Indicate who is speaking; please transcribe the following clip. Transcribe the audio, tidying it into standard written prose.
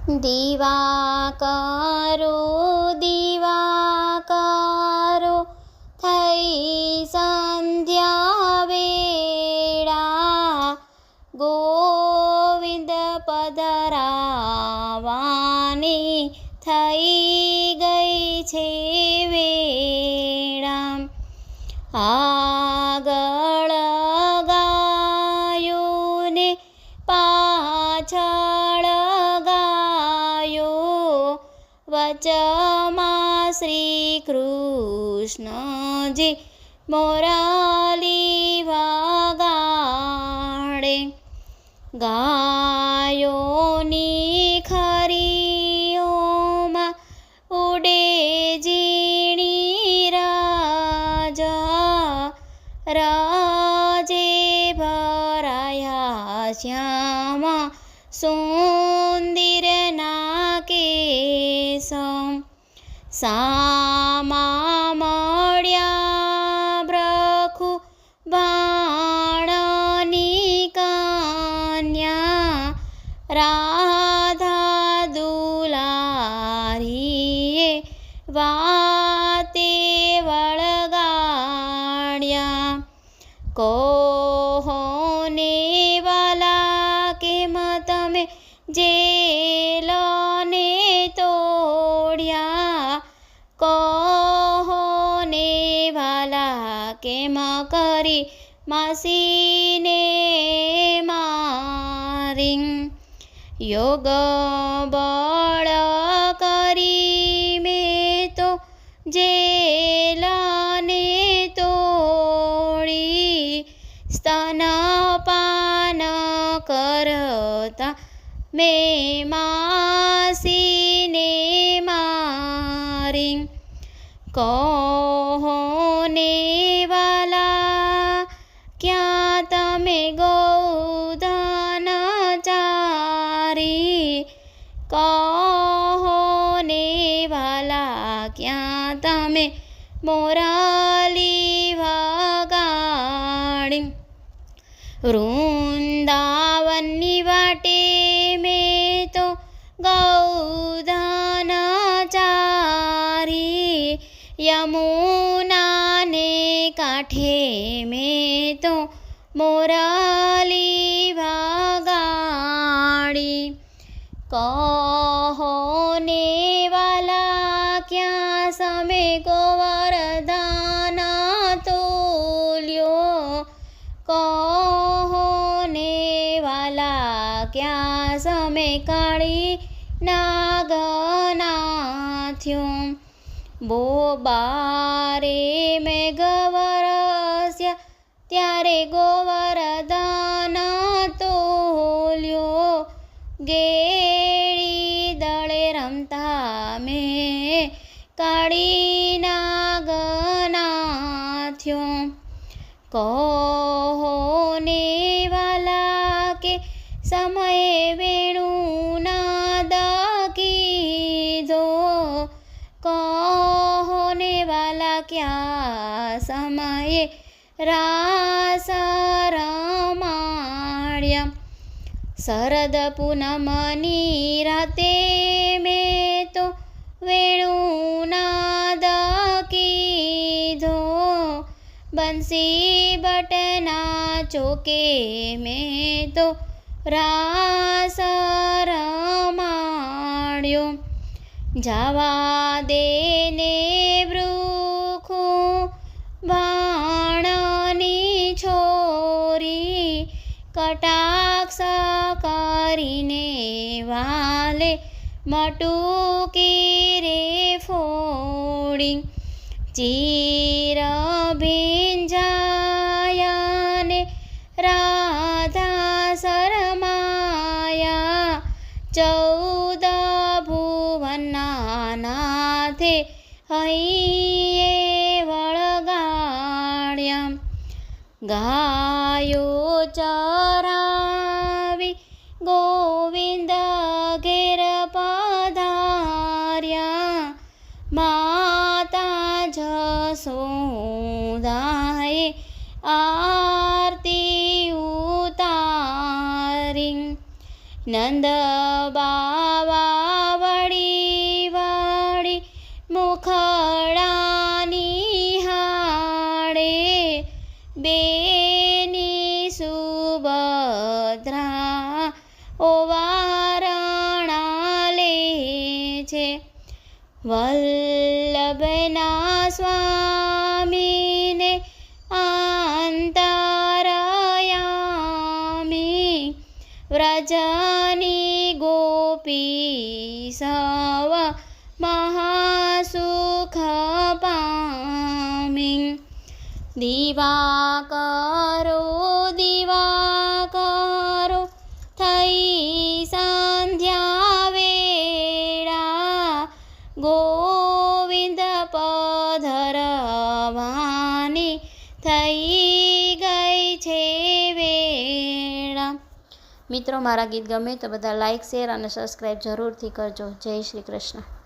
Speaker 1: દિવાકરો દિવાકરો થઈ સંધ્યા વેળા, ગોવિંદ પધરાવાની થઈ ગઈ છે વેળા. આગળ ગાયું ને પાછળ ગાયો, વચમાં શ્રી કૃષ્ણજી મોરાલી વગાડે. ગાયોની ખરીઓમાં ઉડે ઝીણી રાજા, રાજે ભરાયા શ્યામા સુંદરના કેશ. સામા મળ્યા બ્રખુ બાણની કન્યા, રાધા દુલારીએ વાતે વળગાડ્યા. કોહોને વાલા કેમ તમે જેલને તોડ્યા, કોહોને વાલા કેમ કરી માસીને મારી. યોગ બળ કરી મેં તો જેલને તોડી, સ્તનપાન કરતા મેં માસીને મારી. કોહોને વાલા ક્યાં તમે ગોધન ચારી, કોહોને વાલા ક્યાં તમે મોરાલી વગાડી. વૃંદાવનની વાટે મેં તો ગૌધન ચારી, યમુનાને કાંઠે મેં તો મોરાલી વગાડી. કોહોને વાલા ક્યાં સમે ગોવર્ધન તોલ્યો, કોહોને વાલા ક્યાં સમે કાળી નાગનાથ્યો. બોબારે મેઘ વરસ્યા ત્યારે ગોવર્ધન તોલ્યો, ગેડી દળે રમતા મેં કાળી નાગનાથ્યો. કોહોને વાલા કે સમયે વેણુનાદ કીધો, કોહોને વાલા ક્યાં સમયે રાસ રમાડ્યા. શરદ પૂનમની રાતે મેં તો વેણુનાદ કીધો, બંસી બટના ચોકે મેં તો રાસ રમાડ્યો. જવા દેને વૃખુ બાણની છોરી, કટાક્ષ કરીને વાલે મટુકી રે ફોડી. ચીર ભીંજાયા ને રાધા શરમાયા, 14 ભુવનના નાથે હૈયે વળગાડ્યા. ગાયો ચરાવી ગોવિંદ ઘેર પધાર્યા, માતા જશોદાએ આરતી ઉતારી. નંદ બાવા વળી વળી મુખડાની હાડે બેની સુભદ્રા ઓવારણા લે છે. વલ્લભના સ્વામીને અંતરયામી વ્રજની ગોપી સવ મહાસુખ પામી. દિવાકરો થઈ સંધ્યા વેળા ગોવિંદ પધરવાની થઈ ગઈ છે વેળા. મિત્રો, મારા ગીત ગમે તો બધા લાઈક, શેર અને સબસ્ક્રાઈબ જરૂરથી કરજો. જય શ્રી કૃષ્ણ.